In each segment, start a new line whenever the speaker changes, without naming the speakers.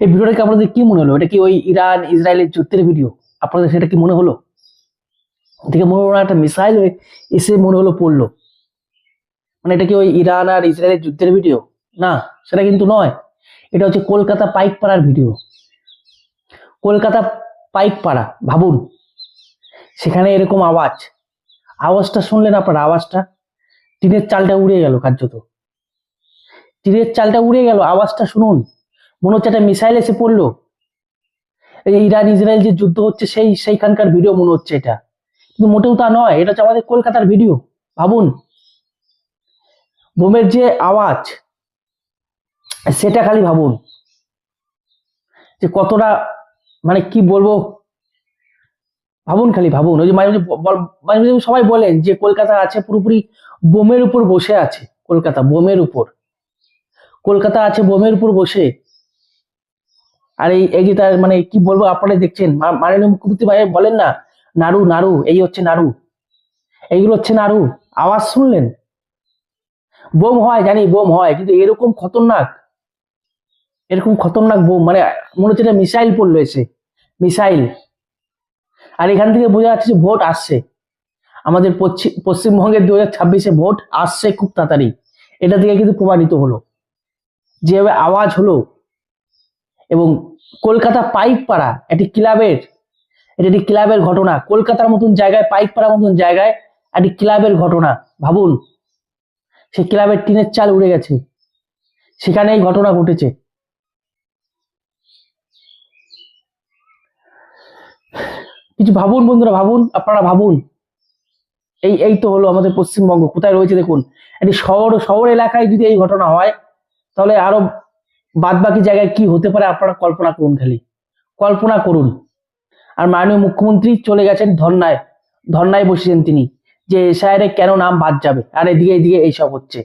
এই ভিডিওটা কি আপনাদের কি মনে হলো? এটা কি ওই ইরান ইসরায়েলের যুদ্ধের ভিডিও? আপনাদের সেটা কি মনে হলো? দেখে মনে হলো একটা মিসাইল এসে মনে হলো পড়লো। মানে এটা কি ওই ইরান আর ইসরায়েলের যুদ্ধের ভিডিও? না, সেটা কিন্তু নয়। এটা হচ্ছে কলকাতা পাইকপাড়ার ভিডিও। কলকাতা পাইকপাড়া, ভাবুন, সেখানে এরকম আওয়াজ। আওয়াজটা শুনলেন আপনারা? আওয়াজটা টিনের চালটা উড়ে গেল কার্যত। টিনের চালটা উড়ে গেল, আওয়াজটা শুনুন। মনে হচ্ছে একটা মিসাইল এসে পড়লো। এই ইরান ইসরায়েল যে যুদ্ধ হচ্ছে সেইখানকার ভিডিও মনে হচ্ছে এটা, কিন্তু মোটেও তা নয়। এটা হচ্ছে আমাদের কলকাতার ভিডিও। ভাবুন, বোমের যে আওয়াজ, সেটা খালি ভাবুন যে কতটা, মানে কি বলবো, ভাবুন, খালি ভাবুন। ওই যে মাঝে মাঝে সবাই বলেন যে কলকাতা আছে পুরোপুরি বোমের উপর বসে আছে। কলকাতা বোমের উপর, কলকাতা আছে বোমের উপর বসে। আর এই এই যে তার মানে কি বলবো, আপনারা দেখছেন মাননীয় মুখ্যমন্ত্রী ভাই বলেন না, নাড়ু নাড়ু, এই হচ্ছে নাড়ু, এইগুলো হচ্ছে নাড়ু। আওয়াজ শুনলেন? বোম হয়, জানি বোম হয়, কিন্তু এরকম খতরনাক, এরকম খতরনাক বোম, মানে মনে হচ্ছে এটা মিসাইল পড়লো এসে, মিসাইল। আর এখান থেকে বোঝা যাচ্ছে যে ভোট আসছে আমাদের পশ্চিমবঙ্গের 2026-এ ভোট আসছে খুব তাড়াতাড়ি। এটা থেকে কিন্তু প্রমাণিত হলো যেভাবে আওয়াজ হলো। এবং কলকাতা পাইকপাড়া একটি ক্লাবের, এটা একটি ক্লাবের ঘটনা। কলকাতার মতন জায়গায়, পাইকপাড়ার মতন জায়গায় একটি ক্লাবের ঘটনা। ভাবুন, সেই ক্লাবের টিনের চাল উড়ে গেছে, সেখানে এই ঘটনা ঘটেছে। কিছু ভাবুন বন্ধুরা, ভাবুন, আপনারা ভাবুন। এই এই তো হলো আমাদের পশ্চিমবঙ্গ কোথায় রয়েছে দেখুন। একটি শহর এলাকায় যদি এই ঘটনা হয়, তাহলে আরো বাদ বাকি জায়গায় কি হতে পারে আপনারা কল্পনা করুন, খালি কল্পনা করুন। আর মাননীয় মুখ্যমন্ত্রী চলে গেছেন ধর্নায়, ধর্নায় বসেছেন তিনি, যে এসআইআর কেন নাম বাদ যাবে। আর এদিকে এদিকে এইসব হচ্ছে,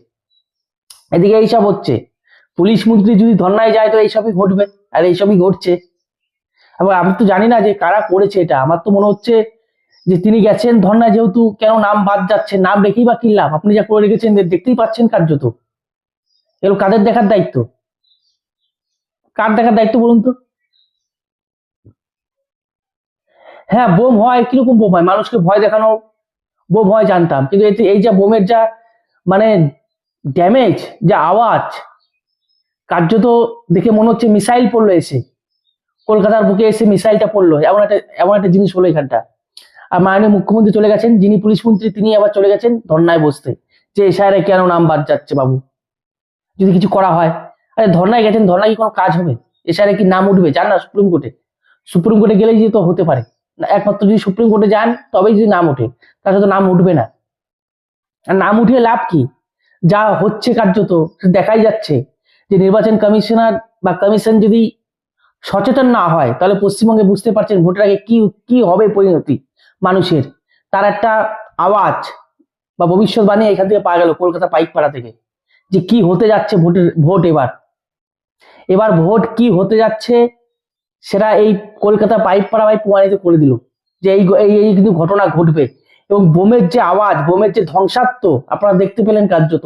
এদিকে এইসব হচ্ছে। পুলিশ মন্ত্রী যদি ধর্নায় যায় তো এইসবই ঘটবে, আর এইসবই ঘটছে। আবার আমি তো জানি না যে কারা করেছে এটা। আমার তো মনে হচ্ছে যে তিনি গেছেন ধর্নায়, যেহেতু কেন নাম বাদ যাচ্ছে, নাম রেখেই বা কি লাভ? আপনি যা করে রেখেছেন দেখতেই পাচ্ছেন কার্যত। এগুলো কাদের দেখার দায়িত্ব? কার দেখার দায়িত্ব বলুন তো? হ্যাঁ, বোম হয়, কিরকম বোম হয়? মানুষকে ভয় দেখানো বোম হয় জানতাম, কিন্তু এই যা বোমের যা মানে ড্যামেজ, যা আওয়াজ, কার্যত দেখে মনে হচ্ছে মিসাইল পড়লো এসে, কলকাতার বুকে এসে মিসাইলটা পড়লো। এমন একটা জিনিস হলো এখানটা। আর মাননীয় মুখ্যমন্ত্রী চলে গেছেন, যিনি পুলিশ মন্ত্রী তিনি আবার চলে গেছেন ধর্নায় বসতে, যে এসআইআর কেন নাম বাদ যাচ্ছে বাবু, যদি কিছু করা হয়। আরে ধর্নায় গেছেন, ধর্নায় কি কোনো কাজ হবে? এসআইআর কি নাম উঠবে? যান না সুপ্রিম কোর্টে, সুপ্রিম কোর্টে গেলেই যে তো হতে পারে না। একমাত্র যদি সুপ্রিম কোর্টে যান তবেই যদি নাম ওঠে, তাহলে তো নাম উঠবে না। আর নাম উঠিয়ে লাভ কি? যা হচ্ছে কার্যত দেখাই যাচ্ছে যে নির্বাচন কমিশনার বা কমিশন যদি সচেতন না হয়, তাহলে পশ্চিমবঙ্গে বুঝতে পারছেন ভোটের আগে কি কি হবে পরিণতি মানুষের। তার একটা আওয়াজ বা ভবিষ্যৎবাণী এখান থেকে পাওয়া গেল কলকাতা পাইকপাড়া থেকে, যে কি হতে যাচ্ছে ভোট এবার। এবার ভোট কি হতে যাচ্ছে সেটা এই কলকাতা পাইকপাড়া ভাই প্রমাণিত করে দিল, যে এই এই এই কিন্তু ঘটনা ঘটবে। এবং বোমের যে আওয়াজ, বোমের যে ধ্বংসাত্ম আপনারা দেখতে পেলেন কার্যত।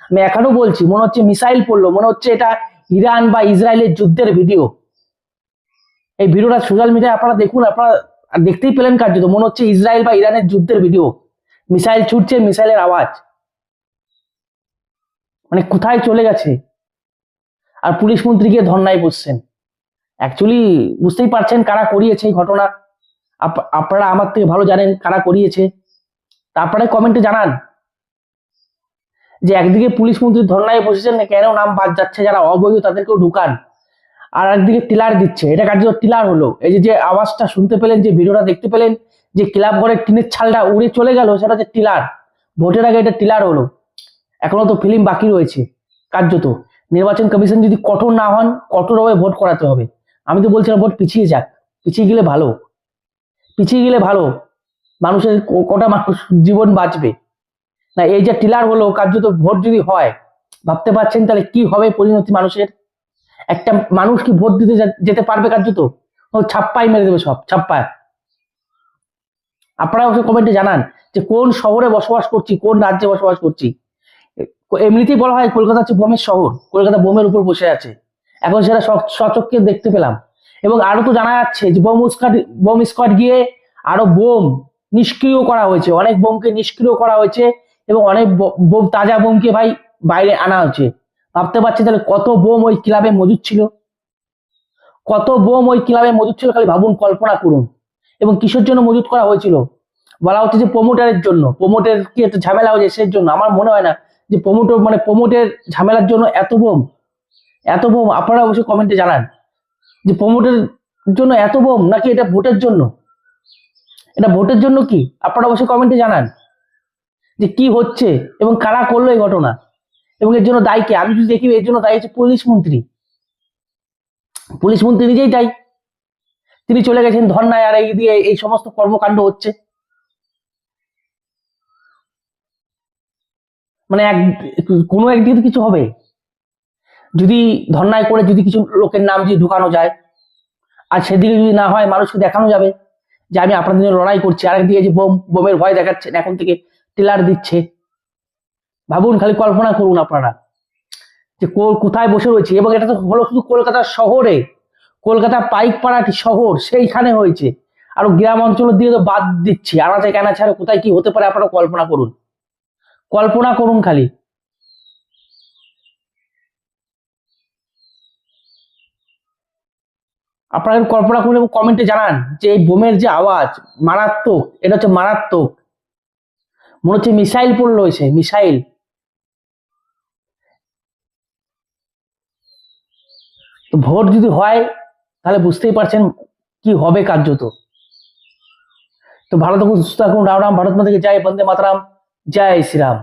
আমি এখনো বলছি, মনে হচ্ছে মিসাইল পড়লো, মনে হচ্ছে এটা ইরান বা ইসরায়েলের যুদ্ধের ভিডিও। এই ভিডিওটা সোশ্যাল মিডিয়ায় আপনারা দেখুন, আপনারা দেখতেই পেলেন কার্যত, মনে হচ্ছে ইসরায়েল বা ইরানের যুদ্ধের ভিডিও। মিসাইল ছুটছে, মিসাইলের আওয়াজ, মানে কোথায় চলে গেছে। আর পুলিশ মন্ত্রী গিয়ে ধর্নায় বসছেন। অ্যাকচুয়ালি বুঝতেই পারছেন কারা করিয়েছে এই ঘটনা। আপনারা আমার থেকে ভালো জানেন কারা করিয়েছে। তারপরে কমেন্টে জানান যে একদিকে পুলিশ মন্ত্রী ধর্নায় বসেছেন, কেন নাম বাদ যাচ্ছে, যারা অবৈধ তাদেরকেও ঢুকান। আর একদিকে টিলার দিচ্ছে, এটা কার্যত টিলার হলো। এই যে আওয়াজটা শুনতে পেলেন, যে ভিডিওটা দেখতে পেলেন, যে ক্লাব ঘরের টিনের ছালটা উড়ে চলে গেল, সেটা হচ্ছে টিলার। ভোটের আগে এটা টিলার হলো। এখনো তো ফিল্ম বাকি রয়েছে কার্যত। নির্বাচন কমিশন যদি কঠোর না হন, কঠোরভাবে ভোট করাতে হবে। আমি তো বলছিলাম ভোট পিছিয়ে যাক, পিছিয়ে গেলে ভালো, পিছিয়ে গেলে ভালো, মানুষের কটা মানুষ জীবন বাঁচবে না। এই যে টিলার হলো কার্যত, ভোট যদি হয়, ভাবতে পারছেন তাহলে কি হবে পরিণতি মানুষের। একটা মানুষ কি ভোট দিতে যেতে পারবে কার্যত? ও ছাপ্পাই মেরে দেবে, সব ছাপ্পায়। আপনারা অবশ্যই কমেন্টে জানান যে কোন শহরে বসবাস করছি, কোন রাজ্যে বসবাস করছি। এমনিতেই বলা হয় কলকাতা হচ্ছে বোমের শহর, কলকাতা বোমের উপর বসে আছে। এখন সেটা সচক্ষে দেখতে পেলাম। এবং আরো তো জানা যাচ্ছে যে বোম স্কোয়াড গিয়ে আরো বোম নিষ্ক্রিয় করা হয়েছে, অনেক বোমকে নিষ্ক্রিয় করা হয়েছে এবং অনেক বোম, তাজা বোমকে ভাই বাইরে আনা হয়েছে। ভাবতে পারছি তাহলে কত বোম ওই ক্লাবে মজুদ ছিল, কত বোম ওই ক্লাবে মজুদ ছিল, খালি ভাবুন, কল্পনা করুন। এবং কিসের জন্য মজুদ করা হয়েছিল? বলা হচ্ছে যে প্রমোটারের জন্য, প্রমোটের কি একটা ঝামেলা হয়েছে সেই জন্য। আমার মনে হয় না যে প্রমোটের ঝামেলার জন্য এত বোম, এত বোম। আপনারা অবশ্যই কমেন্টে জানান যে প্রমোটের জন্য এত বোম, নাকি এটা ভোটের জন্য? এটা ভোটের জন্য কি? আপনারা অবশ্যই কমেন্টে জানান যে কি হচ্ছে এবং কারা করলো এই ঘটনা এবং এর জন্য দায়ী কে। আমি যদি দেখি এর জন্য দায়ী হচ্ছে পুলিশ মন্ত্রী। পুলিশ মন্ত্রী নিজেই দায়ী, তিনি চলে গেছেন ধর্নায়, আর এই দিয়ে এই সমস্ত কর্মকাণ্ড হচ্ছে। মানে কোনো একদিকে কিছু হবে, যদি ধর্নায় করে যদি কিছু লোকের নাম যদি ঢুকানো যায়, আর সেদিকে যদি না হয় মানুষকে দেখানো যাবে যে আমি আপনাদের জন্য লড়াই করছি, আরেকদিকে যে বোমের ভয় দেখাচ্ছেন এখন থেকে, টেলার দিচ্ছে। ভাবুন, খালি কল্পনা করুন আপনারা যে কোথায় বসে রয়েছে। এবং এটা তো হলো শুধু কলকাতার শহরে, কলকাতা পাইকপাড়াটি শহর সেইখানে হয়েছে, আর গ্রাম অঞ্চলের দিকে তো বাদ দিচ্ছি, আনাচে কানাচে আর কোথায় কি হতে পারে আপনারা কল্পনা করুন, কল্পনা করুন খালি। আপনারা কল্পনা করুন এবং কমেন্টে জানান যে এই বোমের যে আওয়াজ মারাত্মক, এটা হচ্ছে মারাত্মক, মনে হচ্ছে মিসাইল পড়লো, এসে মিসাইল। তো ভোট যদি হয় তাহলে বুঝতেই পারছেন কি হবে কার্যত। তো ভালো থাকুন, সুস্থ থাকুন, রাম রাম, ভারত মাতা কি জয়, বন্দে মাতরম, জয় শ্রীরাম।